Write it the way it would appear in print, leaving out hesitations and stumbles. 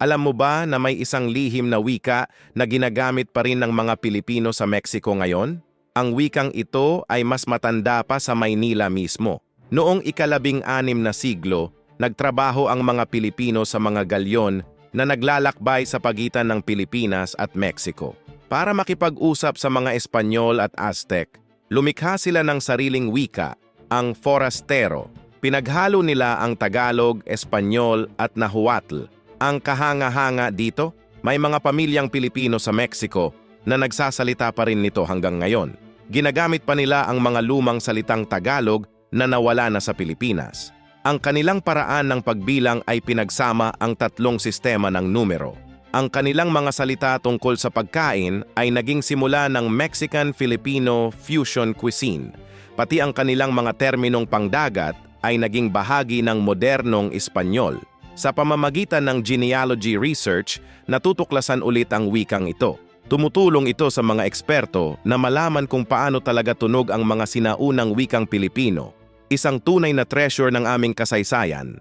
Alam mo ba na may isang lihim na wika na ginagamit pa rin ng mga Pilipino sa Mexico ngayon? Ang wikang ito ay mas matanda pa sa Maynila mismo. Noong ika-16 na siglo, nagtrabaho ang mga Pilipino sa mga galyon na naglalakbay sa pagitan ng Pilipinas at Mexico. Para makipag-usap sa mga Espanyol at Aztec, lumikha sila ng sariling wika, ang forastero. Pinaghalo nila ang Tagalog, Espanyol at Nahuatl. Ang kahanga-hanga dito, may mga pamilyang Pilipino sa Mexico na nagsasalita pa rin nito hanggang ngayon. Ginagamit pa nila ang mga lumang salitang Tagalog na nawala na sa Pilipinas. Ang kanilang paraan ng pagbilang ay pinagsama ang tatlong sistema ng numero. Ang kanilang mga salita tungkol sa pagkain ay naging simula ng Mexican-Filipino fusion cuisine. Pati ang kanilang mga terminong pangdagat ay naging bahagi ng modernong Espanyol. Sa pamamagitan ng genealogy research, natutuklasan ulit ang wikang ito. Tumutulong ito sa mga eksperto na malaman kung paano talaga tunog ang mga sinaunang wikang Pilipino, isang tunay na treasure ng aming kasaysayan.